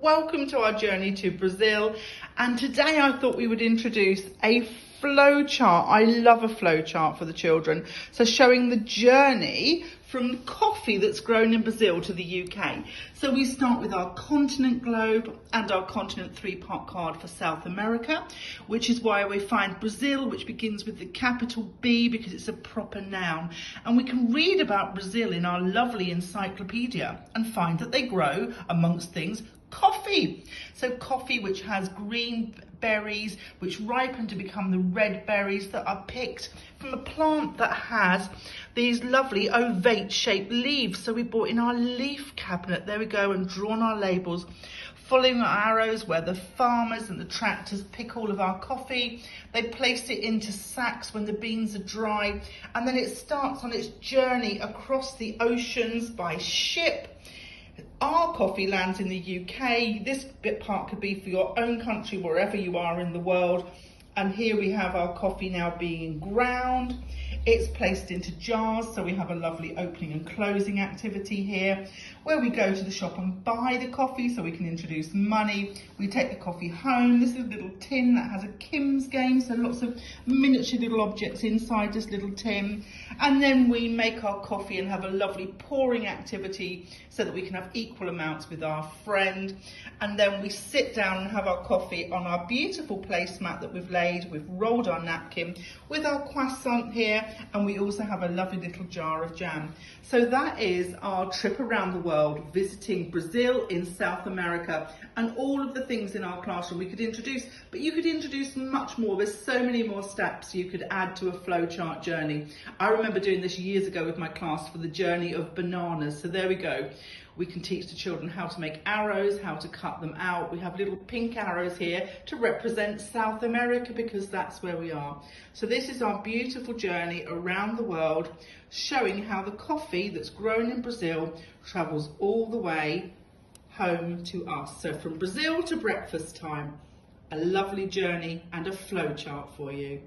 Welcome to our journey to Brazil, and today I thought we would introduce a flow chart. I love a flow chart for the children, so showing the journey from coffee that's grown in Brazil to the UK. So we start with our continent globe and our continent three-part card for South America, which is why we find Brazil, which begins with the capital B because it's a proper noun. And we can read about Brazil in our lovely encyclopedia and find that they grow, amongst things, coffee. So coffee which has green berries which ripen to become the red berries that are picked from a plant that has these lovely ovate shaped leaves. So we brought in our leaf cabinet, there we go, and drawn our labels following our arrows where the farmers and the tractors pick all of our coffee. They place it into sacks when the beans are dry, and then it starts on its journey across the oceans by ship. Our coffee lands in the UK. This bit part could be for your own country, wherever you are in the world. And here we have our coffee now being ground. It's placed into jars, so we have a lovely opening and closing activity here, where we go to the shop and buy the coffee so we can introduce money. We take the coffee home. This is a little tin that has a Kim's game, so lots of miniature little objects inside this little tin. And then we make our coffee and have a lovely pouring activity so that we can have equal amounts with our friend. And then we sit down and have our coffee on our beautiful placemat that we've laid. We've rolled our napkin with our croissant here, and we also have a lovely little jar of jam. So that is our trip around the world, visiting Brazil in South America, and all of the things in our classroom we could introduce, but you could introduce much more. There's so many more steps you could add to a flowchart journey. I remember doing this years ago with my class for the journey of bananas. So there we go. We can teach the children how to make arrows, how to cut them out. We have little pink arrows here to represent South America because that's where we are. So this is our beautiful journey around the world, showing how the coffee that's grown in Brazil travels all the way home to us. So from Brazil to breakfast time, a lovely journey and a flow chart for you.